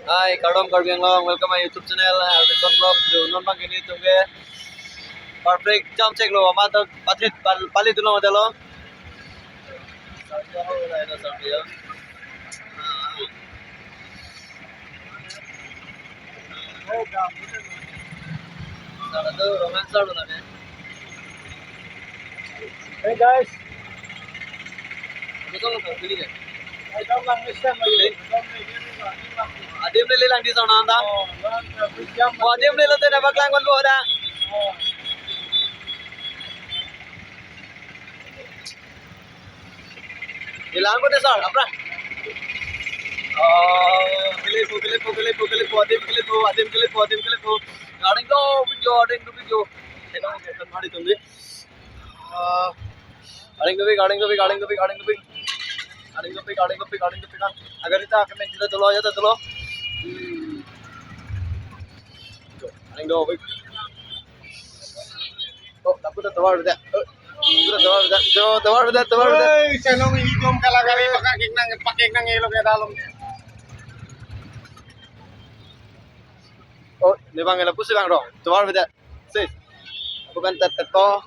Hai, Kadom Karbiang Long, welcome my YouTube channel, Arvind Vlog, जो नॉन बंग ini तुमके perfect jam check lo, माता patrit pali तुलो मत लो, साढ़े हो रहा है ना साढ़े यार, साढ़े तो romance साढ़े ना ने, Hey guys, betul lo pilih deh, I come lang this time ayo. adim le lang di sana anda, oh adim le te na baklang kon boda, ilang ko te sir, apra, kilipu, adim kilipu, garing do video, kita kan mari tumbi, garing do, kan, agar kita akan menjadi dulu aja dulu, garing do, oh takut tawar udah, tawar udah. Hey, sanong higom kalagari pakik nang ilog ya dalom. Oh, ni bang ela pusi bang ro. Tawar udah, sih. Bentar teto.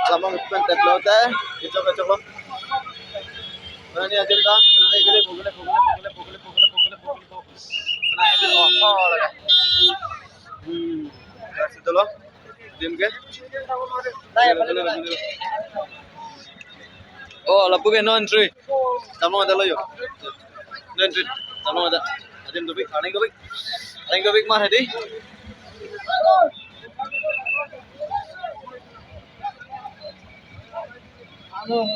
Sama bentar lo teh. Coba. Mana ni aja dah. Mana ni bugule. Mana ni oh lagi. Kasih dulu. Dim ke? Oh, lapu ke no entry. Tamu ada lo yo. No entry. Tamu ada. Adim topik. Aning topik mar hadi. Oh,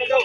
go.